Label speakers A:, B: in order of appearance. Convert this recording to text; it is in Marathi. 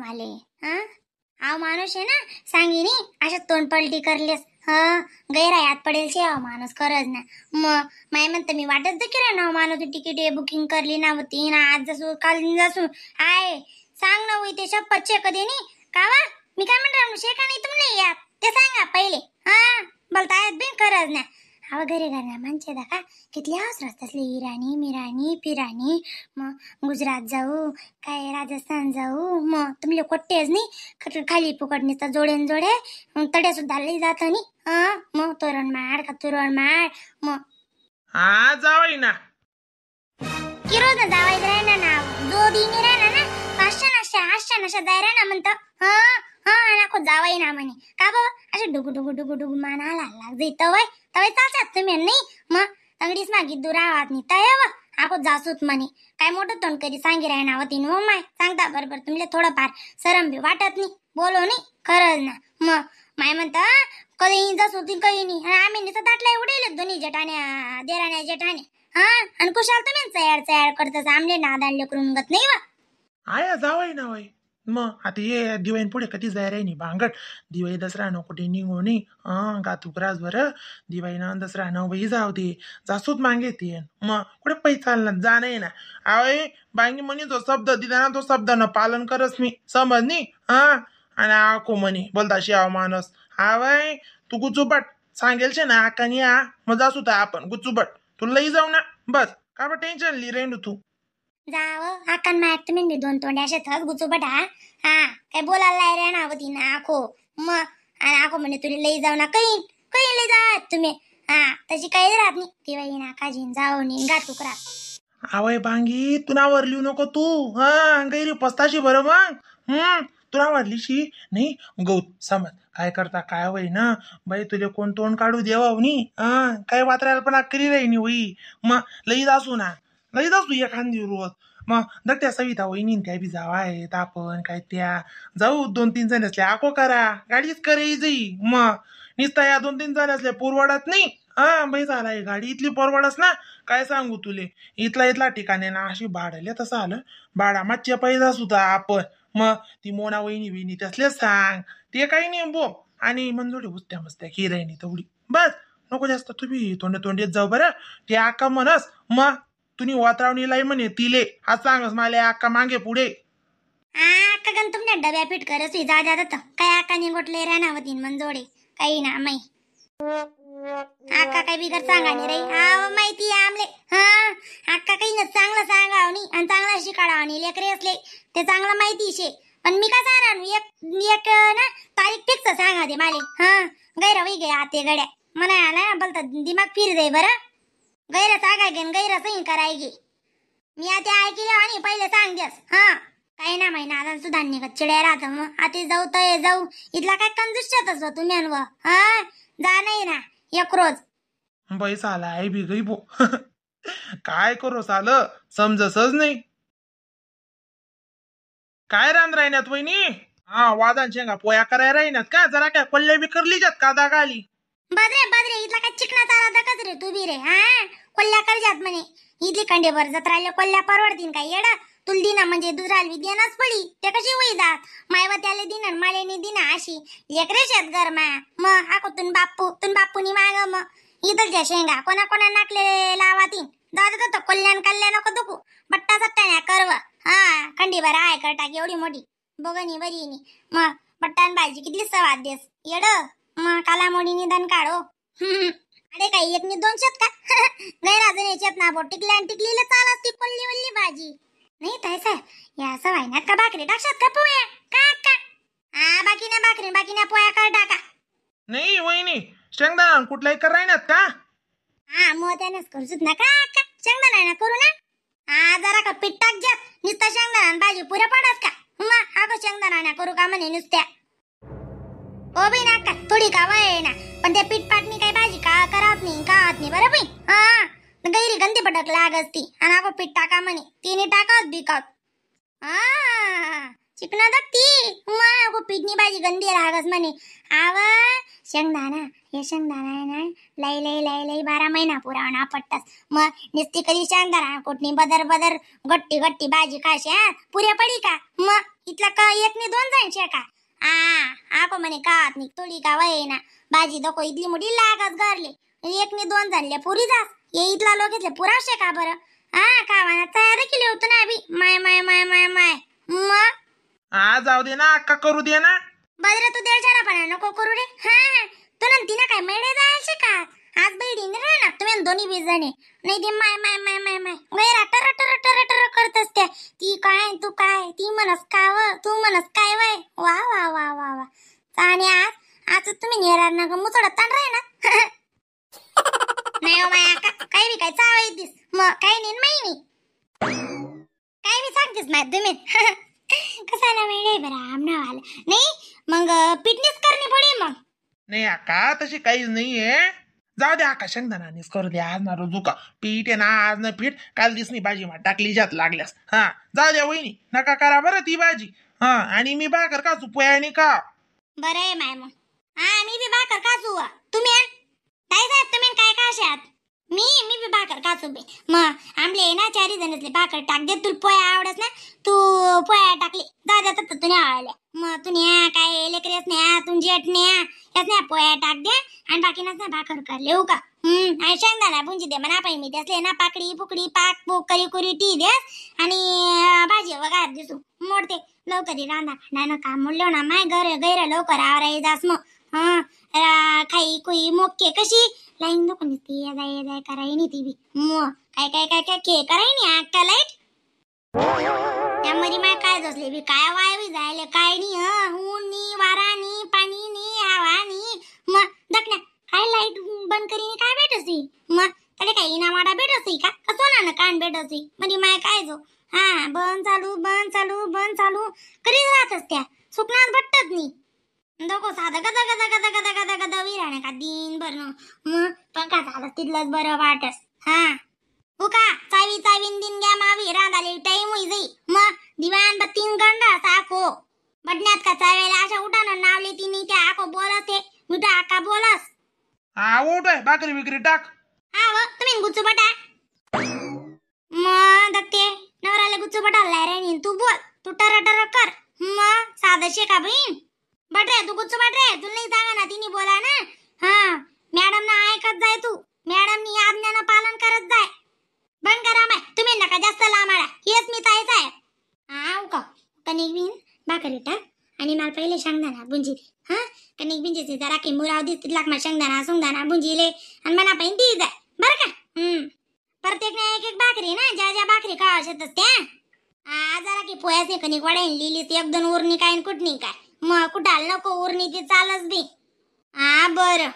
A: माले हा माणूस आहे ना सांगिनी अशा तोंड पलटी करलेस गैरायात पडेल शे माणूस खरंच ना मग माय म्हणते मी वाटत की ना माणूस तिकीट बुकिंग करली ना होती ना आज जसू काल जसू आय सांग ना होई ते शपथ कधी नाही का वा मी काय म्हणतो शेका नाही तुमने यात ते सांगा पहिले बोलतायत बिन खरंच ना अव घरी घरना माणसे दाखा कितली हाऊस रस्त्यातले इराणी मिराणी पिराणी मग गुजरात जाऊ काय राजस्थान जाऊ मग तुमले कोट्टेच नाही खाली फुकटणीचा जोडेन जोडे तडे सुद्धा लई जात नाही मग तोरण माड का तोरण माड मग
B: हा जावाई ना
A: किरोज ना जावायच राहिना ना जो दिनी राहिना ना आशा नशा जाय राहिना म्हणतं नाको जावाई ना म्हणे का बाबा असे डुगु डुगु डुगु डुगु माना लाग जाई तवय चालतात तुम्ही नाही मग अंगडीच मागी दुरावात नाही तय आको जासूत म्हणे काय मोठं तोंड करी सांगी राहिना होती मग माय सांगता बरोबर तुमले थोडंफार सरम बी वाटत नाही बोलो नाही खरंच ना मग माय म्हणता कधी जासू ती काही नाही आम्ही नुसतं दाटला उडेल दोन्ही जेठाण्या देराण्या जेठाणे आणि कुशाल तुम्ही चयाड करतस आमले नादाडले करून गत नाही वा
B: आया जावाई ना वय मग आता ये दिवाळी पुढे कधी जाय राही भांगड दिवाळी दसरा न कुठे निघू नी गातूक रास बरं दिवाळी ना दसरा न बाई जाऊ दे जासूच मागे ते मग कुठे पैसे चालणार जा नाही ना आवय बांगी म्हणे जो शब्द दिला ना तो शब्द न पालन करस मी समज नी आणि आको म्हणे बोलताशी आव माणूस आवय तू गुचुबट सांगेल शे ना आकानी मग जासू तर आपण गुचुबट तुला लई जाऊ ना बस का टेन्शन ली रेंडू तू
A: जाव आकान मायात तुम्ही मी दोन तोंडे असे थस गुचुबट काय बोलायला रे ना होती ना आखो मग आणि आखो म्हणे तुला लई जाऊ ना काही लई जाव तुम्ही तशी काही राहत नाही दिवाळी ना काजीन जाऊ नी गातूक राहत
B: आवय बांगी तू नावर लिहू नको तू गैरी पस्ताशी बरं मग तू नावर लिशी नाही गौत समज काय करता काय होई ना बाई तुले कोण तोंड काढू देवाव नी काय वात्रायला पण करी राही नी होई मग लई जासू एखादी रोज मग दट्ट्या सविता वहिनी त्या बी जावा आहेत आपण काय त्या जाऊ 2-3 जण असले आको करा गाडीच करे जाई मग निसता या 2-3 जण असले परवडत नाही बाई झालाय गाडी इथली परवडस ना काय सांगू तुले इथला ठिकाणी ना अशी भाडले तसं आलं भाडा मागच्या पैसा सुद्धा आपण मग ती मोना वहिनी तसलेच सांग ते काही नाही बो आणि मंजोडी बुसत्या मस्त्या हिरायनी तेवढी बस नको जास्त तुम्ही तोंडेत जाऊ बरं ते आका म्हणस मग तुम्ही वातावरणीला म्हणे तिले हा सांगस मला आका मागे पुढे
A: आका गण तुमच्या डब्या पीठ करस जा काय आका निगोटले राहनावती मंजोडे काही ना माई आका काही बिगर सांगा नाही रे माहिती आमले आका काही न चांगलं सांगाव नी आणि चांगला शिकाडाव नी लेकरे असले ते चांगलं माहिती शे पण मी का सांगा एक ना तारीख फिक्स सांगा दे माले गैर वही गे आते गड्या म्हणा ना बोलता दिमाग फिर दे बरं गैर सांगाय गैर सही करायगे मी आता ऐकले आणि पहिले सांग द्यास काही ना महिना आता सुद्धा निघत चिड्या राहत मग आता जाऊ तर जाऊ इथला काय कंजूसच्यातच हो तुम्ही अनव जा नाही ना एक रोज
B: बाई साला आहे बी गई बो काय करू साल समजसच नाही काय रान राहिन्यात वहिनी वादान शेंगा पोया कराय राहिन्यात का जरा काय पल्ले बी करली जात का दागाली
A: बदरे इथला काय चिकना चाला दकच रे तू बी रे कोल्ल्या करजात म्हणे इथली खंडेभर जत्राले कोल्ल्या परवडतीन काय येडा तुल दिना म्हणजे दुसराल विद्यानाच पडी ते कशी होई जात मायवा त्याले दिना मालेनी दिना अशी लेकरे शेत गरमा मग आको तुन बापूनी माग मग इथलच्या शेंगा कोणा नाकले लावातीन दादा तो कल्याण नको दुखू बट्टा सट्टा करव खंडीभर आहे करटाक एवढी मोठी बघनी बरी मग बट्टान भाजी किती सवाद देस येड मग काला मोडी निदान काढो अरे काही एक नि 200 का नाही राजन याच्यात ना बो टिकलीला चाल असती पल्ली वल्ली भाजी नाही तैसा या सवायनात का भाकरी टाकशात का पोया का बाकी ना पोया कर टाका
B: नाही वहिनी शेंगदाणा कुठलाही करायनात का
A: मग त्यानेच करूच ना का शेंगदाणा करू ना जरा का पीठ टाक जात नुसता शेंगदाणा भाजी पुऱ्या पडत का मग अगं शेंगदाणा करू का म्हणे नुसत्या ओ बी ना का थोडी का वय ना पण त्या पीठ पाटणी काही भाजी का करत नाही बरं बाई गैरी गंदी पटक लागस ती आणि अगो पीठ टाका म्हणे तिने टाकत बिकत चिकना दक्ती मग पिटनी भाजी गंदी रागस म्हणे आव शेंगदाणा हे शेंगदाणा आहे ना लई लई लई लई 12 महिना पुरावणा पट्टास मग निस्ती कधी शेंगदाणा कोटणी बदर बदर गट्टी गट्टी भाजी खाशा पुऱ्या पडी का मग इथला का एक नि दोन जाईन शेका आको म्हणे कात नि तोडी का वय ना भाजी दको इथली मोठी लागस गरले एक नि दोन जाणले पुरी जास ये इथला लोक इथले पुरा शेका बरं खावाना तयार केली होतं ना अभि माय माय माय माय माय मग
B: जाऊ दे ना अक्का करू दे ना
A: बदर तू देळचारापणा नको करू रे तू नंतीना काय मेळे जायचे का आज बैडीने रे ना तुम्ही दोन्ही बी जणे नाही ते माय माय माय माय माय गैर टर टर टर टर करतस त्या ती काय तू काय ती म्हणस काव तू म्हणस काय वय वा वा वा वा वा आणि आज तुम्ही नेरार ना मुचडत ताण राय ना नाही हो माया काही बी काय चाव येतीस मग काही नाही माही मी काय बी सांगतेस ना तुम्ही कसाला वेळ बरं आमनावाला नाही मग फिटनेस करणी पडे मग
B: नाही अक्का तशी काहीच नाहीये जाऊ दे अक्का शेंगदाणानेच करू दे आज ना रोजू का पीठ आहे ना आज ना पीठ काल दिसनी भाजी मा टाकली जात लागल्यास जाऊ द्या वहिनी नका करा बरं ती भाजी आणि मी भाकर का पोयानी का
A: बरं आहे माय मग मी बी भाकर काचू तुम्ही ताई साहेब तुम्ही काय काशात मी बी भाकर काचू बे मग आमले ना 4 जणतले भाकर टाक दे तुला पोया आवडस ना तू पोया टाकली दादा तर तुने आवडल्या मग तुने काय लेकरेस नाही तुम जेठ नाही याच नाही पोया टाक दे आणि बाकीनाच ना भाकर कर लेऊ का आणि शेंगदाणा बुंजी दे म्हणा पाहिजे मी त्यासले ना पाकडी पुकडी पाक पूक करी कुरी टी दे आणि भाजी वगैरे दिसू मोडते लवकरी रांधा खांदा काम मोडलो ना माय गैर लवकर आवराय जास मग खाई कुई मोके कशी लाईन नको ती ये जाय कराय नाही ती बी मग काय काय काय काय के कराय नाही अक्का लाईट त्यामध्ये माय काय जसले बी काय वाय जायले काय नाही ऊन नी वारा नी पाणी नी हवा नी मग दकण्या काय लाईट बंद करीने काय भेटसी मग त्याला काही इनामाडा भेटसी का कसं ना कान भेटसी म्हणजे माय काय जो बंद चालू बंद चालू बंद चालू करीत राहतस त्या सुकनात भट्टत नी दको साधं गदा गदा गदा गदा गदा गदा विराणे का दिन भरणं मग पंखा झालं तिथलंच बरं वाटस उका चावीन दिन घ्या मावी रांधाले टाइम होई जाई मग दिवाण बत्तीन गंडा साको बडण्यात का चावेला अशा उठानं नावले तिने त्या आको बोलस ते मिठा आका बोलस
B: उठ भाकरी विक्री टाक
A: तुम्ही गुच्चू बटा मग दत्ते नवराला गुच्चू बटाला राणी तू बोल तू टर टर कर मग साधं शेका बहीण बट रे तू गुच्चू बट रे तुला नाही सांगा ना तिने बोला ना मॅडम ना ऐकत जाय तू मॅडम नी आज्ञानं पालन करत जाय बंद करा माय तुम्ही नका जास्त लांबाडा हेच मी ताईच आहे का कणिक बिन भाकरी टाक आणि मला पहिले शेंगदाणा बुंजी दे कणिक बिंजीचे जरा की मुराव दिसतील लाग मला शेंगदाणा सुंगदाणा बुंजीले आणि मना पाहिजे ती जाय बरं का प्रत्येकने एक भाकरी ना ज्या ज्या भाकरी खावा शेतच त्या जरा की पोयाचे कणिक वाढायला लिहिली एक दोन उरणी काय कुठणी काय मग कुठाल नको उरणी ती चालच बी बरं